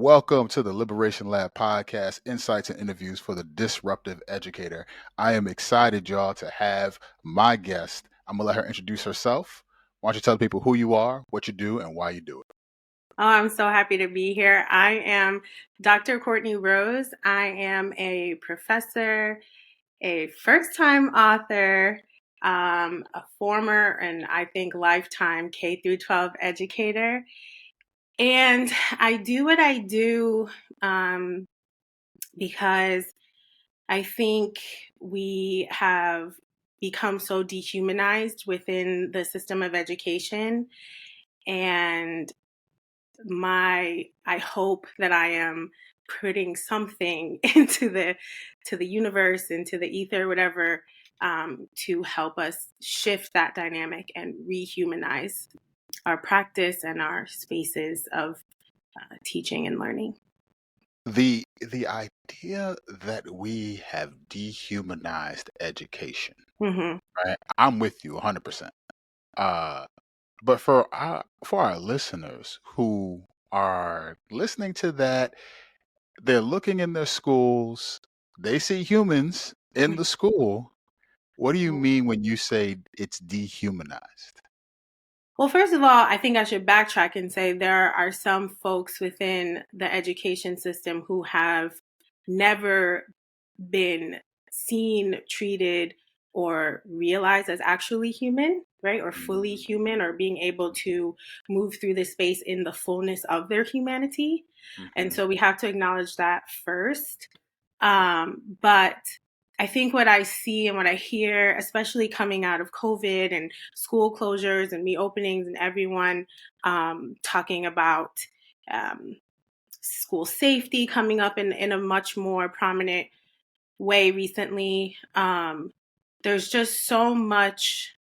Welcome to the Liberation Lab podcast, insights and interviews for the disruptive educator. I am excited, y'all, to have my guest. I'm going to let her introduce herself. Why don't you tell the people who you are, what you do, and why you do it? Oh, I'm so happy to be here. I am Dr. Courtney Rose. I am a professor, a first-time author, a former and I think lifetime K through 12 educator. And I do what I do because I think we have become so dehumanized within the system of education. And I hope that I am putting something into the universe, into the ether, whatever, to help us shift that dynamic and rehumanize our practice and our spaces of teaching and learning. The idea that we have dehumanized education, Mm-hmm. right? I'm with you 100%. But for our listeners who are listening to that, they're looking in their schools, they see humans in the school. What do you mean when you say it's dehumanized? Well, first of all, I think I should backtrack and say there are some folks within the education system who have never been seen, treated, or realized as actually human, right? Or fully human, or being able to move through this space in the fullness of their humanity. And Mm-hmm. so we have to acknowledge that first. But I think what I see and what I hear, especially coming out of COVID and school closures and reopenings and everyone talking about um, school safety coming up in a much more prominent way recently. There's just so much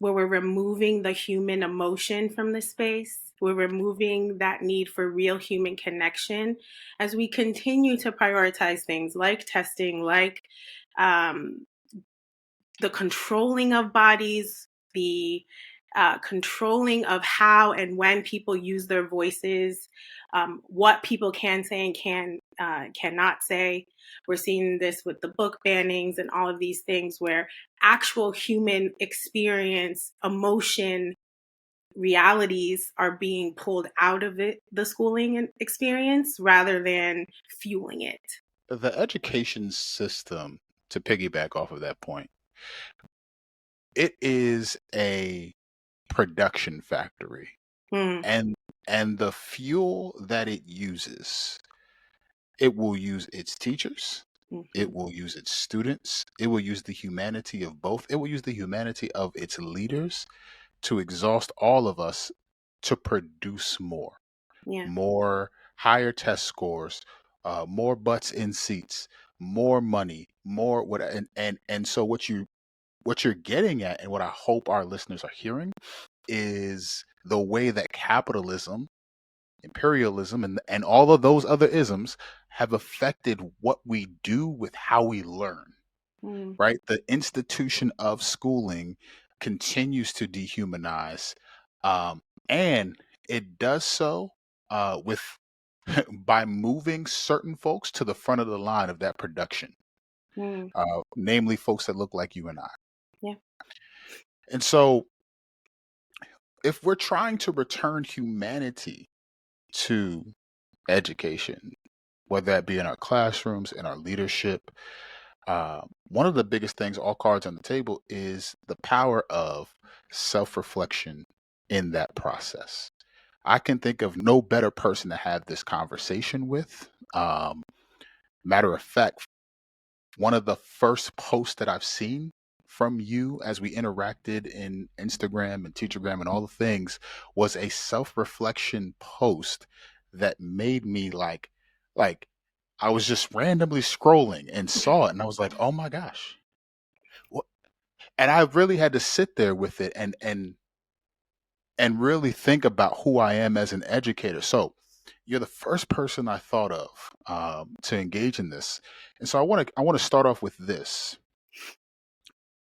where we're removing the human emotion from the space. We're removing that need for real human connection as we continue to prioritize things like testing, like um, the controlling of bodies, the controlling of how and when people use their voices, what people can say and cannot say. We're seeing this with the book bannings and all of these things where actual human experience, emotion, realities are being pulled out of the schooling experience rather than fueling it. The education system, to piggyback off of that point, it is a production factory. Mm, And the fuel that it uses, it will use its teachers, mhm, it will use its students, it will use the humanity of both, it will use the humanity of its leaders to exhaust all of us to produce more, yeah. more higher test scores, more butts in seats, more money, more what, and so what you're getting at, and what I hope our listeners are hearing, is the way that capitalism, imperialism, and all of those other isms have affected what we do with how we learn, Mm, right? The institution of schooling continues to dehumanize, and it does so with by moving certain folks to the front of the line of that production, mm, namely folks that look like you and I. yeah. And so, if we're trying to return humanity to education, whether that be in our classrooms, in our leadership, one of the biggest things, all cards on the table, is the power of self reflection in that process. I can think of no better person to have this conversation with. Matter of fact, one of the first posts that I've seen from you as we interacted in Instagram and Teachergram and all the things was a self-reflection post that made me like I was just randomly scrolling and saw it and I was like, "Oh my gosh." What? And I really had to sit there with it and really think about who I am as an educator. So, you're the first person I thought of to engage in this, and so I want to start off with this: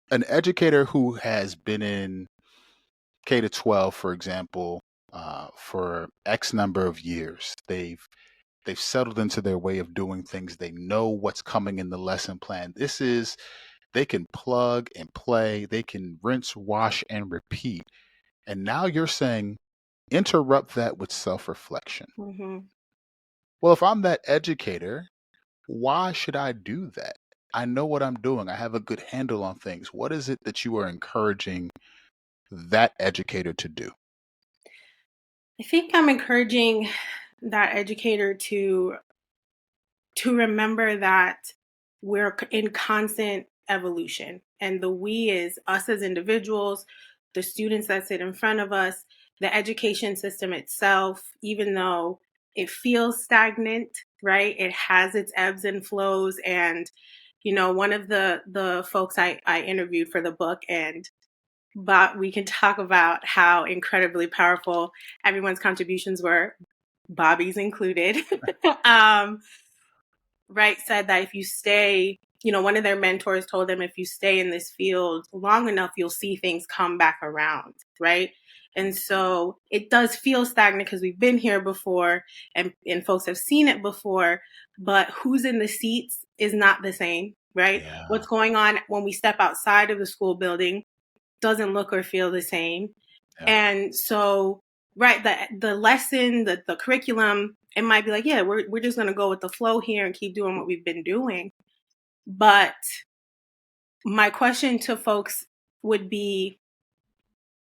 an educator who has been in K to 12, for example, for X number of years. They've settled into their way of doing things. They know what's coming in the lesson plan. They can plug and play. They can rinse, wash, and repeat. And now you're saying interrupt that with self-reflection. Mm-hmm. Well, if I'm that educator, why should I do that? I know what I'm doing. I have a good handle on things. What is it that you are encouraging that educator to do? I think I'm encouraging that educator to remember that we're in constant evolution. And the we is us as individuals, the students that sit in front of us, the education system itself, even though it feels stagnant, right? It has its ebbs and flows. And, one of the folks I interviewed for the book, and but we can talk about how incredibly powerful everyone's contributions were, Bobby's included. um, right, said that if you stay, one of their mentors told them, if you stay in this field long enough, you'll see things come back around, right? And so it does feel stagnant because we've been here before and folks have seen it before, but who's in the seats is not the same, right? Yeah, What's going on when we step outside of the school building doesn't look or feel the same. yeah, And so, right, the lesson, the curriculum, it might be like, yeah, we're just gonna go with the flow here and keep doing what we've been doing. But my question to folks would be,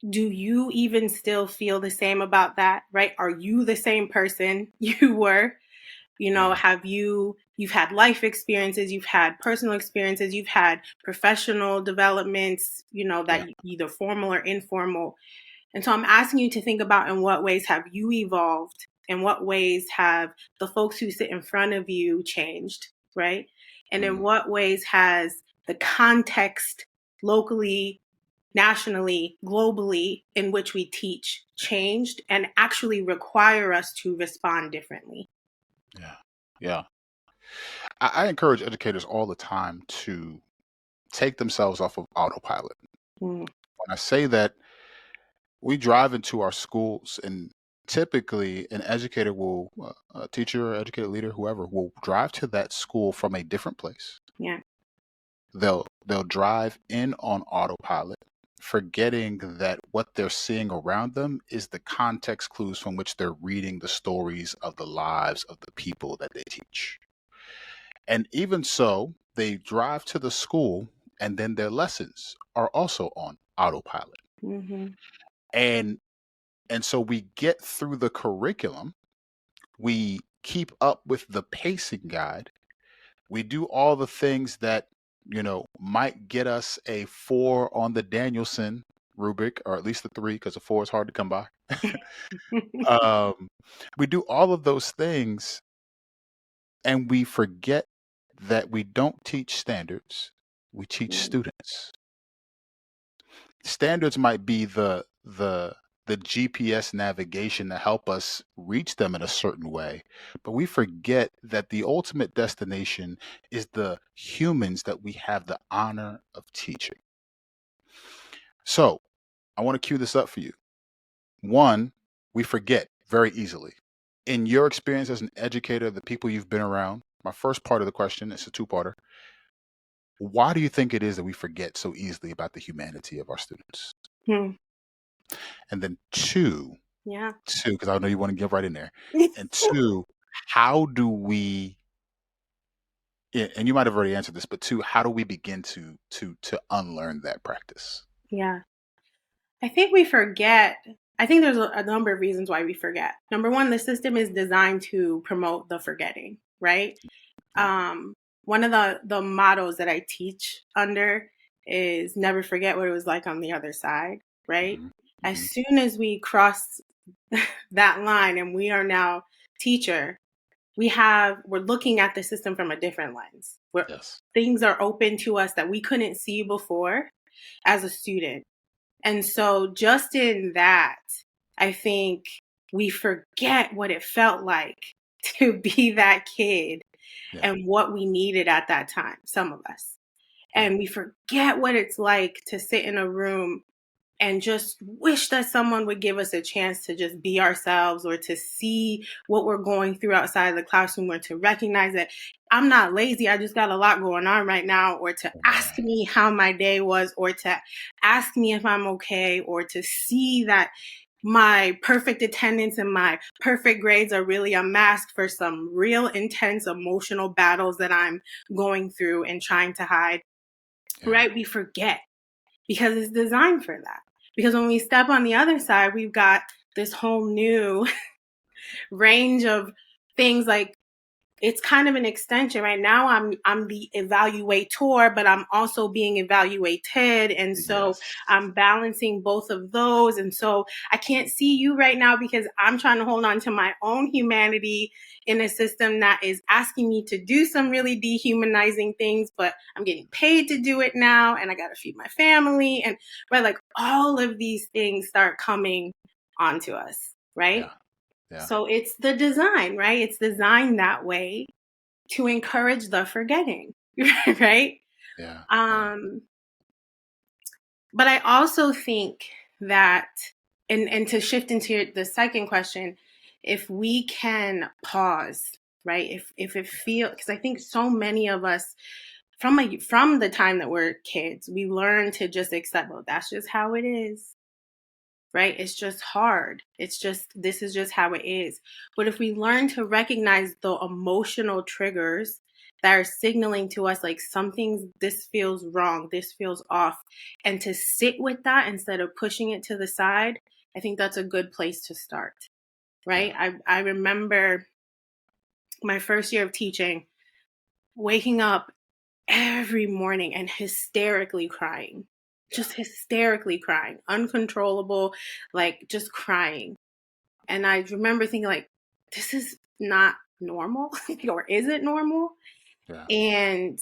do you even still feel the same about that? Right? Are you the same person you were? yeah, Have you've had life experiences, you've had personal experiences, you've had professional developments, yeah. that either formal or informal. And so I'm asking you to think about, in what ways have you evolved? In what ways have the folks who sit in front of you changed, right? And in Mm, what ways has the context locally, nationally, globally in which we teach changed and actually require us to respond differently? yeah, yeah. I encourage educators all the time to take themselves off of autopilot. Mm, When I say that, we drive into our schools, and typically an educator will, a teacher, educator, leader, whoever, will drive to that school from a different place. yeah. They'll drive in on autopilot, forgetting that what they're seeing around them is the context clues from which they're reading the stories of the lives of the people that they teach. And even so, they drive to the school, and then their lessons are also on autopilot. Mm-hmm. And so we get through the curriculum, we keep up with the pacing guide, we do all the things that, might get us a 4 on the Danielson rubric, or at least a 3, because a 4 is hard to come by. um, we do all of those things, and we forget that we don't teach standards, we teach students. Standards might be the GPS navigation to help us reach them in a certain way, but we forget that the ultimate destination is the humans that we have the honor of teaching. So, I want to cue this up for you. One, we forget very easily. In your experience as an educator, the people you've been around, my first part of the question is a two-parter. Why do you think it is that we forget so easily about the humanity of our students? Hmm. And then Yeah. because I know you want to get right in there. And two, how do we? Yeah, and you might have already answered this, but two, how do we begin to unlearn that practice? Yeah. I think we forget. I think there's a number of reasons why we forget. Number one, the system is designed to promote the forgetting, right? Yeah. Um, One of the mottos that I teach under is never forget what it was like on the other side, right? Hmm. As Hmm. soon as we cross that line and we are now teacher, we're looking at the system from a different lens, where Yes. things are open to us that we couldn't see before as a student. And so, just in that, I think we forget what it felt like to be that kid Yeah. and what we needed at that time, some of us. Yeah. And we forget what it's like to sit in a room and just wish that someone would give us a chance to just be ourselves, or to see what we're going through outside of the classroom, or to recognize that I'm not lazy, I just got a lot going on right now, or to ask Right. me how my day was, or to ask me if I'm okay, or to see that my perfect attendance and my perfect grades are really a mask for some real intense emotional battles that I'm going through and trying to hide, Yeah. right? We forget, because it's designed for that. Because when we step on the other side, we've got this whole new range of things. Like, it's kind of an extension. Right now I'm the evaluator, but I'm also being evaluated, and so Yes. I'm balancing both of those. And so I can't see you right now because I'm trying to hold on to my own humanity in a system that is asking me to do some really dehumanizing things, but I'm getting paid to do it now, and I got to feed my family, and right, like all of these things start coming onto us, right? Yeah. Yeah. So it's the design, right? It's designed that way to encourage the forgetting, right? Yeah. Yeah. Um, but I also think that, and to shift into the second question, if we can pause, right? If it feels, because I think so many of us from the time that we're kids, we learn to just accept, well, that's just how it is, right? It's just hard. It's just, this is just how it is. But if we learn to recognize the emotional triggers that are signaling to us, like something, this feels wrong, this feels off, and to sit with that instead of pushing it to the side, I think that's a good place to start, Yeah. right? I remember my first year of teaching, waking up every morning and hysterically crying, Yeah. just hysterically crying, uncontrollable, like just crying. And I remember thinking, like, this is not normal, or is it normal? Yeah. And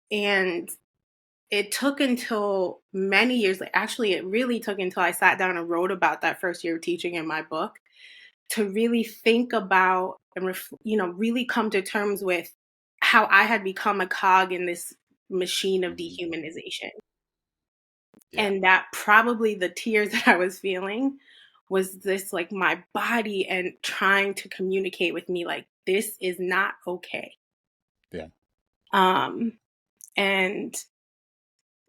and it took until many years, like actually it really took until I sat down and wrote about that first year of teaching in my book, to really think about and really come to terms with how I had become a cog in this machine of Mhm. dehumanization. Yeah. And that probably the tears that I was feeling was this, like, my body and trying to communicate with me, like, this is not okay. Yeah. Um, and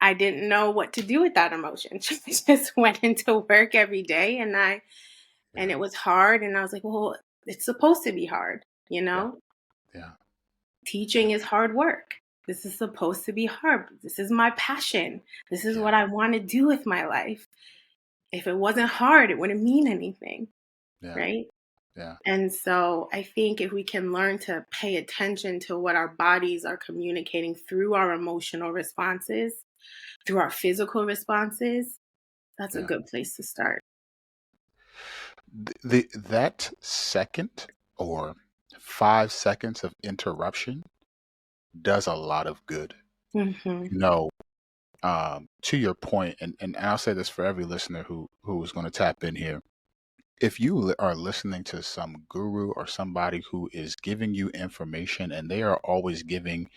I didn't know what to do with that emotion. I just went into work every day, and Yeah. it was hard. And I was like, well, it's supposed to be hard, you Yeah. know? Yeah. Yeah. Teaching is hard work. This is supposed to be hard. This is my passion. This is Yeah. what I want to do with my life. If it wasn't hard, it wouldn't mean anything, Yeah. right? Yeah. And so I think if we can learn to pay attention to what our bodies are communicating through our emotional responses, through our physical responses, that's a Yeah. good place to start. That second or 5 seconds of interruption does a lot of good. Hmm. You know, to your point, and I'll say this for every listener who is going to tap in here. If you are listening to some guru or somebody who is giving you information and they are always giving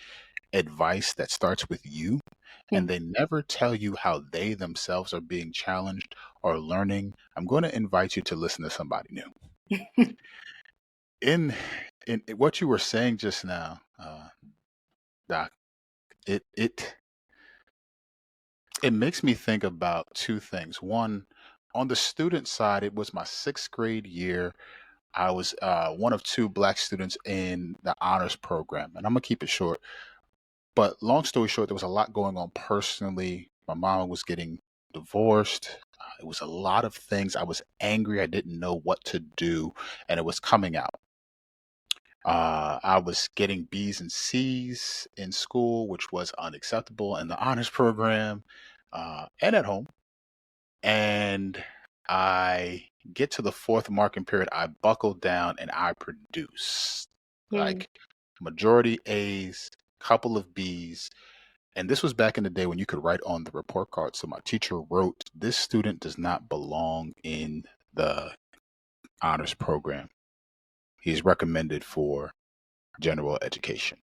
advice that starts with you, and they never tell you how they themselves are being challenged or learning, I'm going to invite you to listen to somebody new. In in what you were saying just now, Doc, it it makes me think about two things. One, on the student side, it was my sixth grade year. I was one of two black students in the honors program, and I'm gonna keep it short. But long story short, there was a lot going on personally. My mom was getting divorced. It was a lot of things. I was angry. I didn't know what to do, and it was coming out. I was getting B's and C's in school, which was unacceptable in the honors program and at home. And I get to the fourth marking period. I buckle down and I produce Mm. like majority A's, couple of B's. And this was back in the day when you could write on the report card. So my teacher wrote, "This student does not belong in the honors program. He's recommended for general education."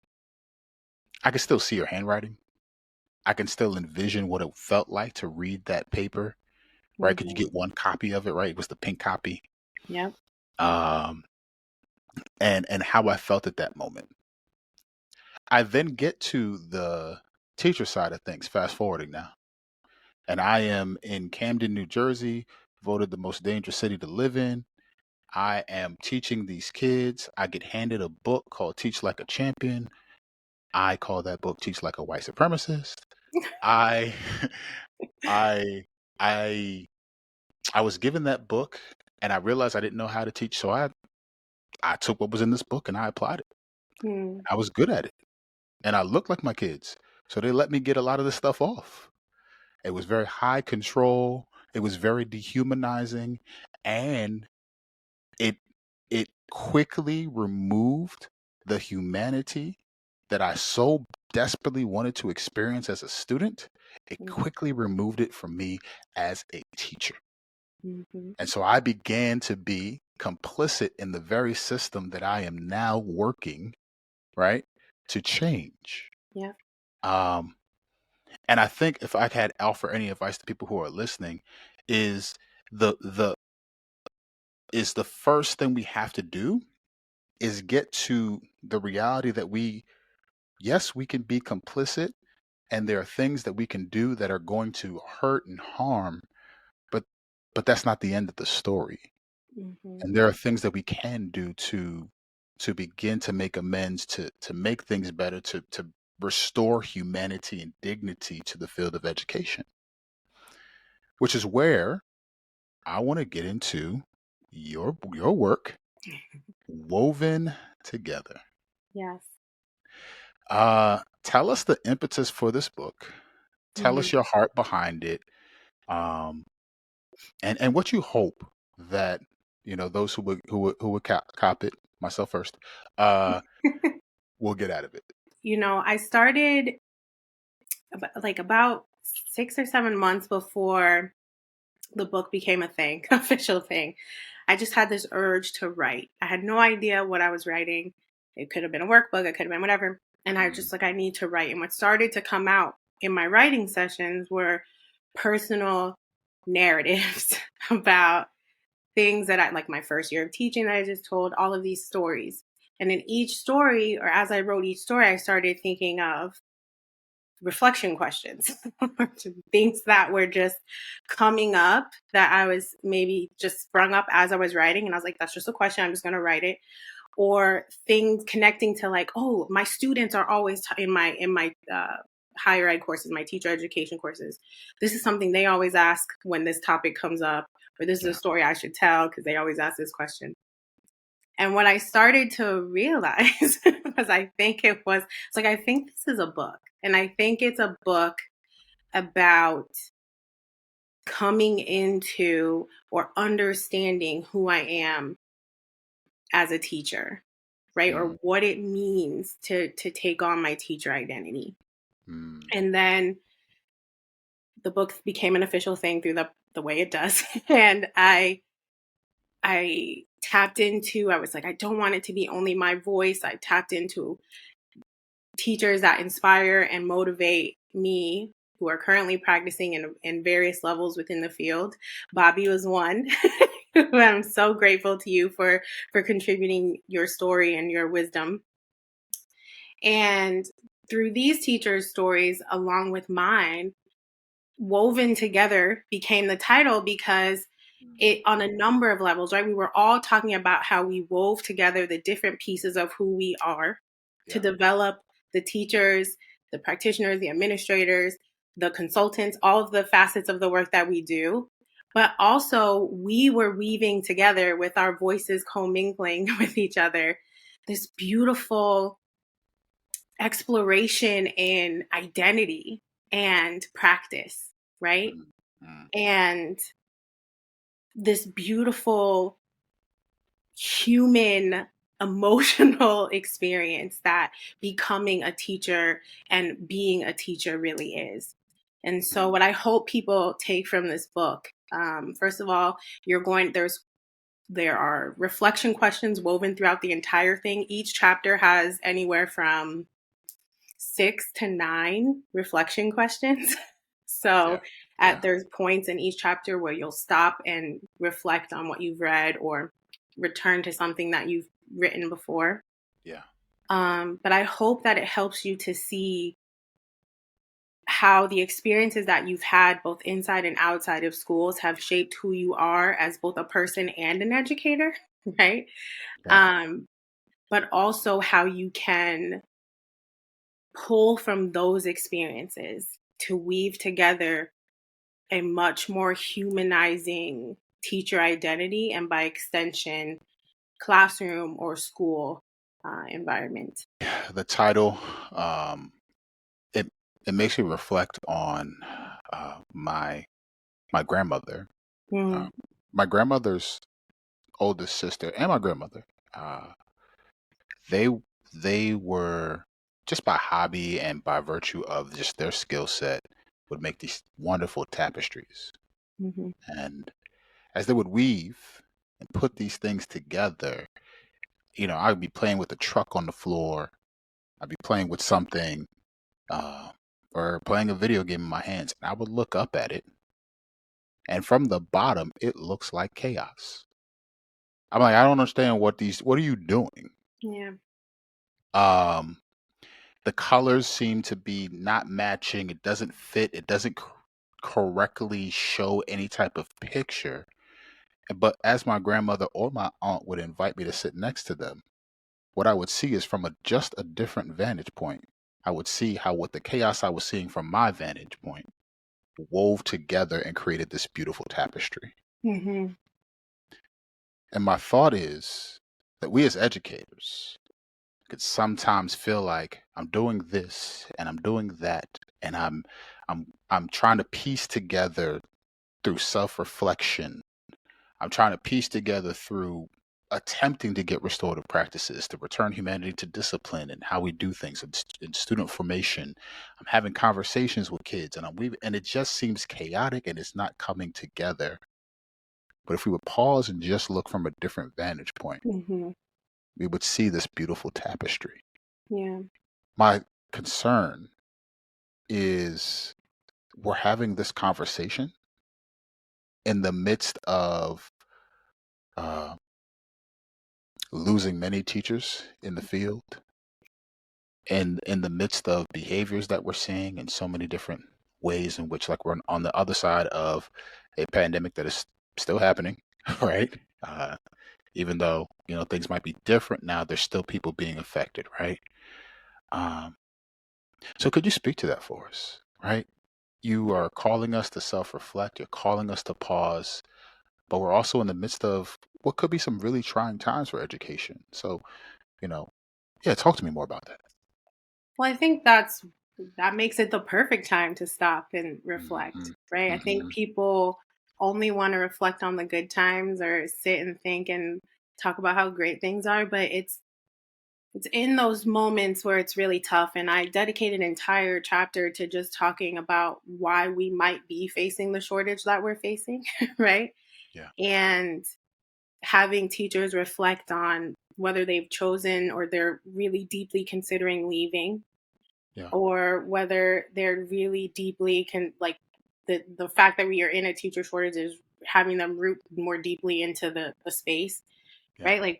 I could still see her handwriting. I can still envision what it felt like to read that paper, right? Could you Mm-hmm. get one copy of it, right? It was the pink copy. Yep. Um, and how I felt at that moment. I then get to the teacher side of things, fast forwarding now. And I am in Camden, New Jersey, voted the most dangerous city to live in. I am teaching these kids. I get handed a book called Teach Like a Champion. I call that book Teach Like a White Supremacist. I I I I was given that book and I realized I didn't know how to teach, so I took what was in this book and I applied it. Mm. I was good at it. And I looked like my kids. So they let me get a lot of this stuff off. It was very high control. It was very dehumanizing, and it it quickly removed the humanity that I so desperately wanted to experience as a student. It quickly removed it from me as a teacher. Mm-hmm. And so I began to be complicit in the very system that I am now working, right, to change. Yeah. Um, and I think if I had offer any advice to people who are listening, is the is the first thing we have to do is get to the reality that yes, we can be complicit and there are things that we can do that are going to hurt and harm, but that's not the end of the story. Mm-hmm. And there are things that we can do to begin to make amends, to make things better, to restore humanity and dignity to the field of education, which is where I want to get into your work, Woven Together. Yes. Tell us the impetus for this book. Tell Mm-hmm. us your heart behind it, um, and what you hope that those who would cop it, myself first, uh, will get out of it. I started about 6 or 7 months before the book became a thing, official thing. I just had this urge to write. I had no idea what I was writing. It could have been a workbook, it could have been whatever. And I Mm, just I need to write. And what started to come out in my writing sessions were personal narratives about things that I like my first year of teaching that I just told, all of these stories. And in each story, or as I wrote each story, I started thinking of reflection questions, things that were just coming up that I was maybe just sprung up as I was writing. And I was like, that's just a question. I'm just going to write it. Or things connecting to oh, my students are always in my higher ed courses, my teacher education courses. This is something they always ask when this topic comes up, or this is a yeah. story I should tell because they always ask this question. And what I started to realize was I think this is a book. And I think it's a book about coming into or understanding who I am as a teacher, right? Mm, Or what it means to take on my teacher identity. mm, And then the book became an official thing through the way it does. And I tapped into, I was like, I don't want it to be only my voice. I tapped into teachers that inspire and motivate me who are currently practicing in various levels within the field. Bobby was one. I'm so grateful to you for contributing your story and your wisdom. And through these teachers' stories, along with mine, Woven Together became the title because it, on a number of levels, right? We were all talking about how we wove together the different pieces of who we are to yeah. develop the teachers, the practitioners, the administrators, the consultants, all of the facets of the work that we do. But also, we were weaving together with our voices commingling with each other this beautiful exploration in identity and practice, right? Mm, mm, And this beautiful human emotional experience that becoming a teacher and being a teacher really is. And so, mm, what I hope people take from this book, first of all, there are reflection questions woven throughout the entire thing. Each chapter has anywhere from 6 to 9 reflection questions. So Yeah. Yeah. there's points in each chapter where you'll stop and reflect on what you've read or return to something that you've written before. Yeah. But I hope that it helps you to see how the experiences that you've had both inside and outside of schools have shaped who you are as both a person and an educator, right? Yeah. Um, but also how you can pull from those experiences to weave together a much more humanizing teacher identity and by extension, classroom or school environment. The title, um, it it makes me reflect on my grandmother. Uh, Mm, my grandmother's oldest sister and my grandmother. Uh, they they were just by hobby and by virtue of just their skill set would make these wonderful tapestries. mhm, And as they would weave and put these things together, I'd be playing with the truck on the floor. I'd be playing with something, uh, or playing a video game in my hands. And I would look up at it, and from the bottom, it looks like chaos. I'm like, I don't understand what are you doing? yeah. Um, the colors seem to be not matching. It doesn't fit. It doesn't correctly show any type of picture. But as my grandmother or my aunt would invite me to sit next to them, what I would see is from just a different vantage point. I would see how what the chaos I was seeing from my vantage point wove together and created this beautiful tapestry. Hmm. And my thought is that we as educators could sometimes feel like I'm doing this and I'm doing that and I'm trying to piece together through self-reflection. I'm trying to piece together through attempting to get restorative practices to return humanity to discipline and how we do things in student formation. I'm having conversations with kids and it just seems chaotic and it's not coming together. But if we would pause and just look from a different vantage point, Hmm. we would see this beautiful tapestry. Yeah. My concern is we're having this conversation in the midst of uh, losing many teachers in the field and in the midst of behaviors that we're seeing in so many different ways in which like we're on the other side of a pandemic that is still happening, right? Even though things might be different now, there's still people being affected, right? um, so could you speak to that for us, right? You are calling us to self-reflect, you're calling us to pause, but we're also in the midst of what could be some really trying times for education. So you know yeah, talk to me more about that. Well, I think that makes it the perfect time to stop and reflect, Hmm. right? I think Hmm. people only want to reflect on the good times or sit and think and talk about how great things are, but it's in those moments where it's really tough. And I dedicate an entire chapter to just talking about why we might be facing the shortage that we're facing, right? Yeah. And having teachers reflect on whether they've chosen or they're really deeply considering leaving, Yeah. or whether they're really deeply like the fact that we are in a teacher shortage is having them root more deeply into the space, Yeah. right? Like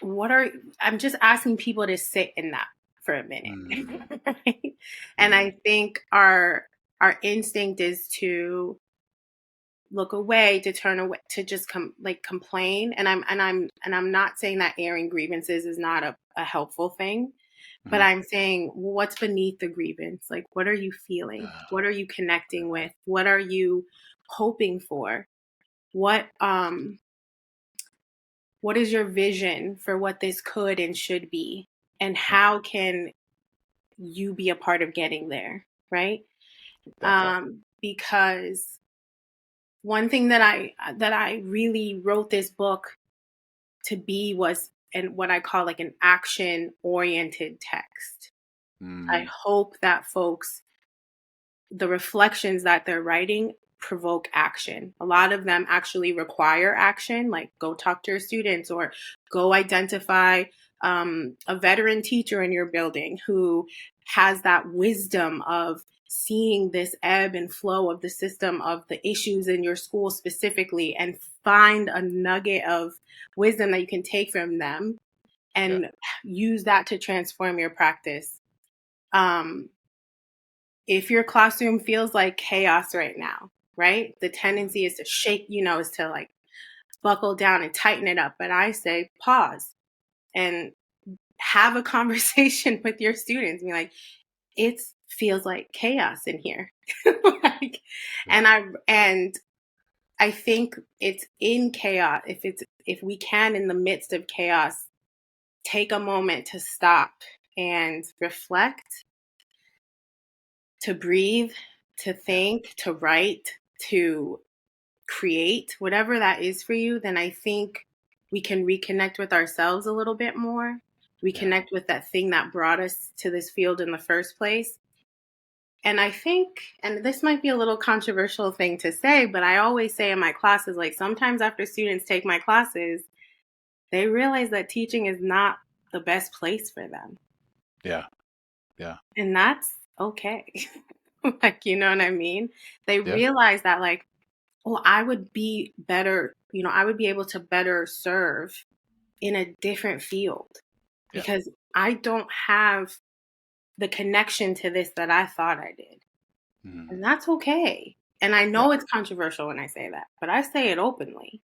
what are I'm just asking people to sit in that for a minute. Mm, Right? And mm, I think our instinct is to look away, to turn away, to just complain. And I'm not saying that airing grievances is not a helpful thing, but mhm. I'm saying what's beneath the grievance? Like what are you feeling? What are you connecting with? What are you hoping for? What is your vision for what this could and should be? And Yeah, how can you be a part of getting there? Right? that part. Because one thing that I really wrote this book to be was and what I call like an action oriented text. I Mm, hope that folks, the reflections that they're writing provoke action. A lot of them actually require action, like go talk to your students or go identify a veteran teacher in your building who has that wisdom of seeing this ebb and flow of the system of the issues in your school specifically, and find a nugget of wisdom that you can take from them Yeah. and use that to transform your practice. Um, if your classroom feels like chaos right now, right? The tendency is to shake, is to like buckle down and tighten it up. But I say pause and have a conversation with your students. Be like, it feels like chaos in here. like, Yeah. and I think it's in chaos. If we can, in the midst of chaos, take a moment to stop and reflect, to breathe, to Yeah. think, to write, to create, whatever that is for you, then I think we can reconnect with ourselves a little bit more. Yeah. Reconnect with that thing that brought us to this field in the first place. And I think, and this might be a little controversial thing to say, but I always say in my classes, like sometimes after students take my classes, they realize that teaching is not the best place for them. Yeah. Yeah. And that's okay. like, you know what I mean? They Yeah. realize that, like, oh, I would be better, I would be able to better serve in a different field Yeah. because I don't have the connection to this that I thought I did. Mhm. And that's okay. And I Yeah. know it's controversial when I say that, but I say it openly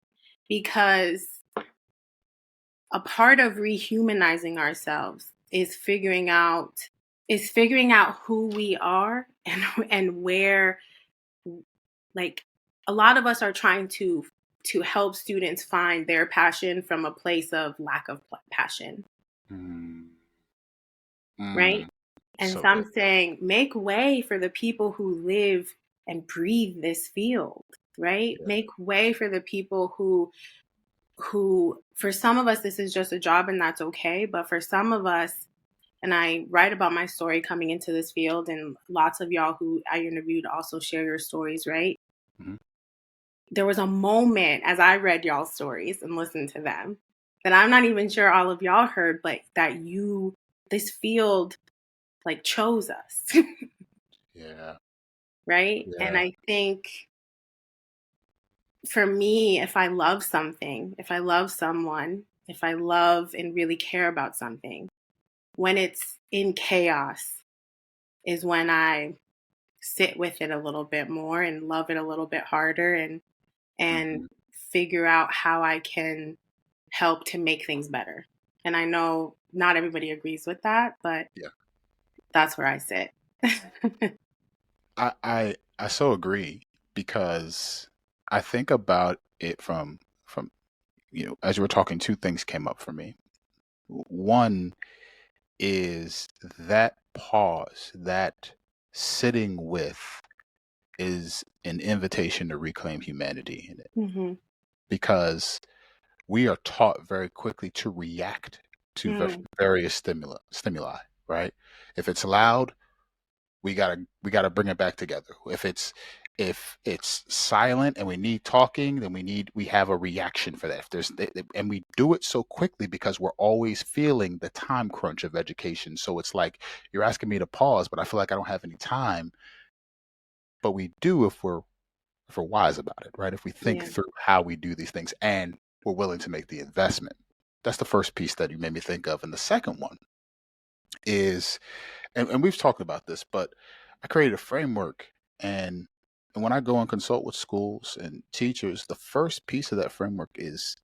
because a part of rehumanizing ourselves is figuring out who we are and where, like, a lot of us are trying to help students find their passion from a place of lack of passion, Mm. right? Mm. And So so good. I'm saying make way for the people who live and breathe this field, right? Yeah. Make way for the people who for some of us this is just a job and that's okay, but for some of us, and I write about my story coming into this field, and lots of y'all who I interviewed also share your stories, right? Mhm. There was a moment as I read y'all's stories and listened to them that I'm not even sure all of y'all heard, but that this field like chose us, Yeah. right? And Yeah. I think for me, if I love something, if I love someone, if I love and really care about something, when it's in chaos is when I sit with it a little bit more and love it a little bit harder, and Mhm. figure out how I can help to make things better. And I know not everybody agrees with that, but Yeah. that's where I sit. I so agree because I think about it from as you were talking, two things came up for me. One is that pause, that sitting with is an invitation to reclaim humanity in it hmm because we are taught very quickly to react to mm, various stimuli, right? If it's loud, we gotta bring it back together. If it's silent and we need talking, then we have a reaction for that. If there's and we do it so quickly because we're always feeling the time crunch of education. So it's like you're asking me to pause, but I feel like I don't have any time. But we do if we're wise about it, right? If we think yeah. through how we do these things and we're willing to make the investment. That's the first piece that you made me think of. And the second one is, and we've talked about this, but I created a framework, and when I go and consult with schools and teachers, the first piece of that framework is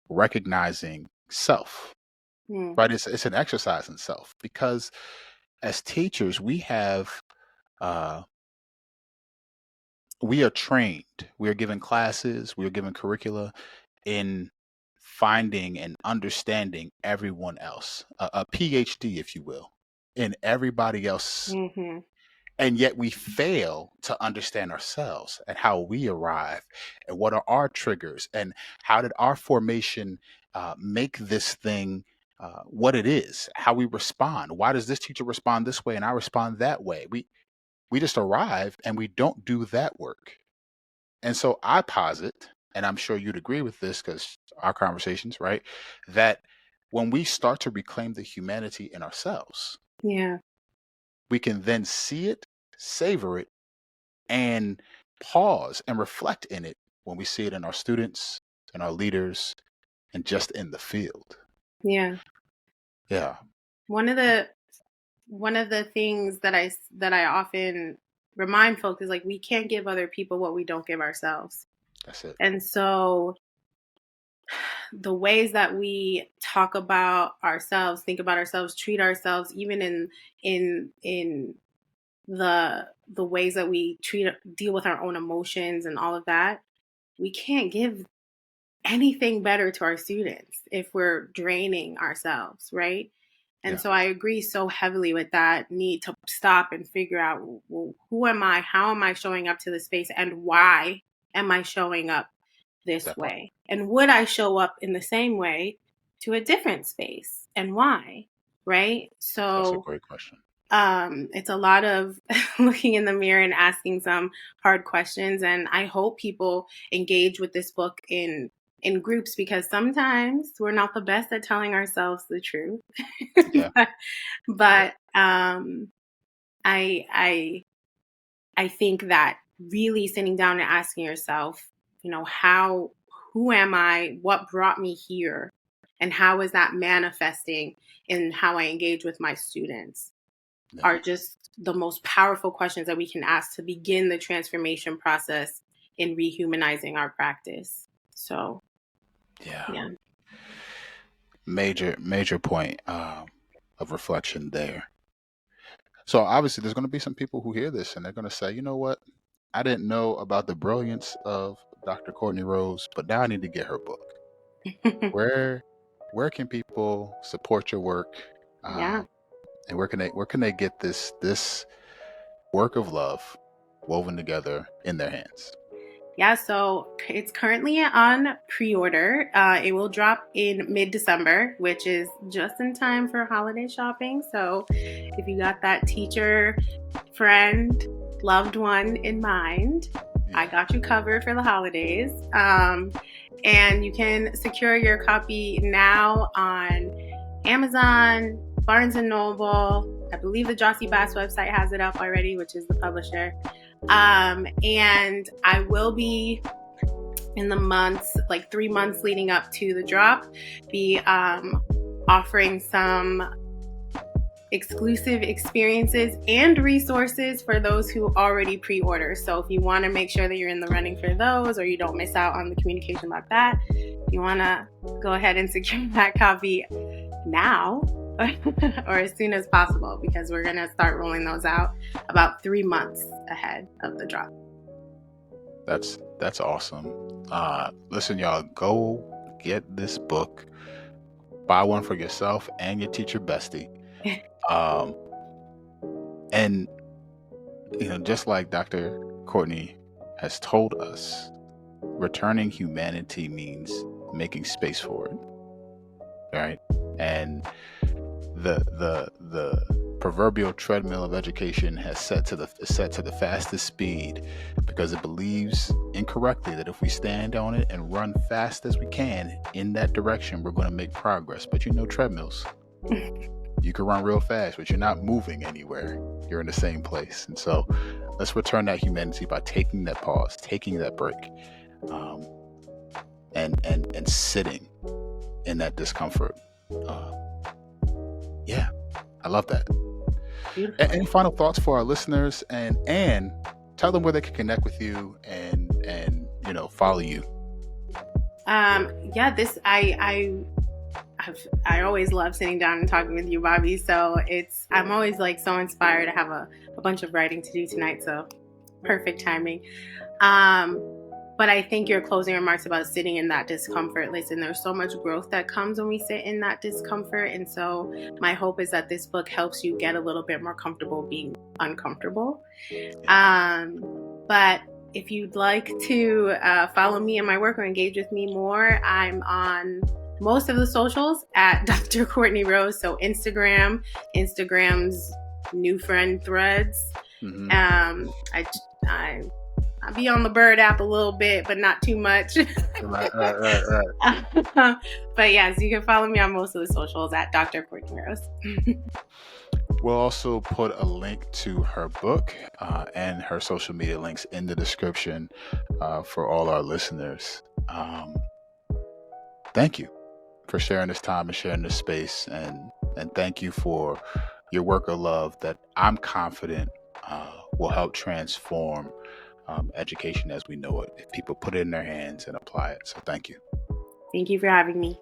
recognizing self, Mm, right? It's an exercise in self because as teachers uh, we are trained, we are given classes, we are given curricula in finding and understanding everyone else, a PhD, if you will, in everybody else. hmm And yet we fail to understand ourselves and how we arrive and what are our triggers and how did our formation make this thing what it is, how we respond. Why does this teacher respond this way and I respond that way? We just arrive and we don't do that work. And so I posit, and I'm sure you'd agree with this because our conversations, right? That when we start to reclaim the humanity in ourselves, Yeah. we can then see it, savor it, and pause and reflect in it when we see it in our students and our leaders and just in the field. Yeah. Yeah, One of the things that I often remind folks is like we can't give other people what we don't give ourselves. that's it. And so the ways that we talk about ourselves, think about ourselves, treat ourselves, even in the ways that we deal with our own emotions and all of that, we can't give anything better to our students if we're draining ourselves, right? And Yeah, so I agree so heavily with that need to stop and figure out, well, who am I? How am I showing up to the space? And why am I showing up this that part. way? And would I show up in the same way to a different space? And why? Right? That's a So great question. it's a lot of looking in the mirror and asking some hard questions. And I hope people engage with this book in groups, because sometimes we're not the best at telling ourselves the truth. Yeah, yeah, but I think that really sitting down and asking yourself, who am I? What brought me here? And how is that manifesting in how I engage with my students yeah, are just the most powerful questions that we can ask to begin the transformation process in rehumanizing our practice. So, yeah. yeah. Major point of reflection there. So obviously, there's going to be some people who hear this and they're going to say, you know what? I didn't know about the brilliance of Dr. Courtney Rose, but now I need to get her book. Where can people support your work, Yeah. and where can they get this work of love woven together in their hands? Yeah, so it's currently on pre-order. It will drop in mid-December, which is just in time for holiday shopping. So if you got that teacher, friend, loved one in mind, I got you covered for the holidays. And you can secure your copy now on Amazon, Barnes & Noble. I believe the Jossie Bass website has it up already, which is the publisher. And I will be in the months, like 3 months leading up to the drop, be offering some exclusive experiences and resources for those who already pre-order. So if you want to make sure that you're in the running for those, or you don't miss out on the communication about that, you want to go ahead and secure that copy now or as soon as possible, because we're going to start rolling those out about 3 months ahead of the drop. That's awesome. Listen, y'all, go get this book. Buy one for yourself and your teacher bestie. And just like Dr. Courtney has told us, returning humanity means making space for it, right? And the proverbial treadmill of education has set to the fastest speed, because it believes incorrectly that if we stand on it and run fast as we can in that direction, we're going to make progress. But treadmills, you can run real fast, but you're not moving anywhere. You're in the same place. And so let's return that humanity by taking that pause, taking that break, and sitting in that discomfort. Yeah, I love that. Any final thoughts for our listeners, and tell them where they can connect with you and follow you? I always love sitting down and talking with you, Bobby. So I'm always so inspired. I have a bunch of writing to do tonight, so perfect timing. But I think your closing remarks about sitting in that discomfort, listen, there's so much growth that comes when we sit in that discomfort. And so my hope is that this book helps you get a little bit more comfortable being uncomfortable. But if you'd like to follow me and my work or engage with me more, I'm on most of the socials at Dr. Courtney Rose. So Instagram's new friend, Threads. Mm-hmm. I I be on the Bird app a little bit, but not too much. Right. But yes, you can follow me on most of the socials at Dr. Courtney Rose. We'll also put a link to her book and her social media links in the description for all our listeners. Thank you for sharing this time and sharing this space, and thank you for your work of love that I'm confident will help transform education as we know it if people put it in their hands and apply it. So thank you. Thank you for having me.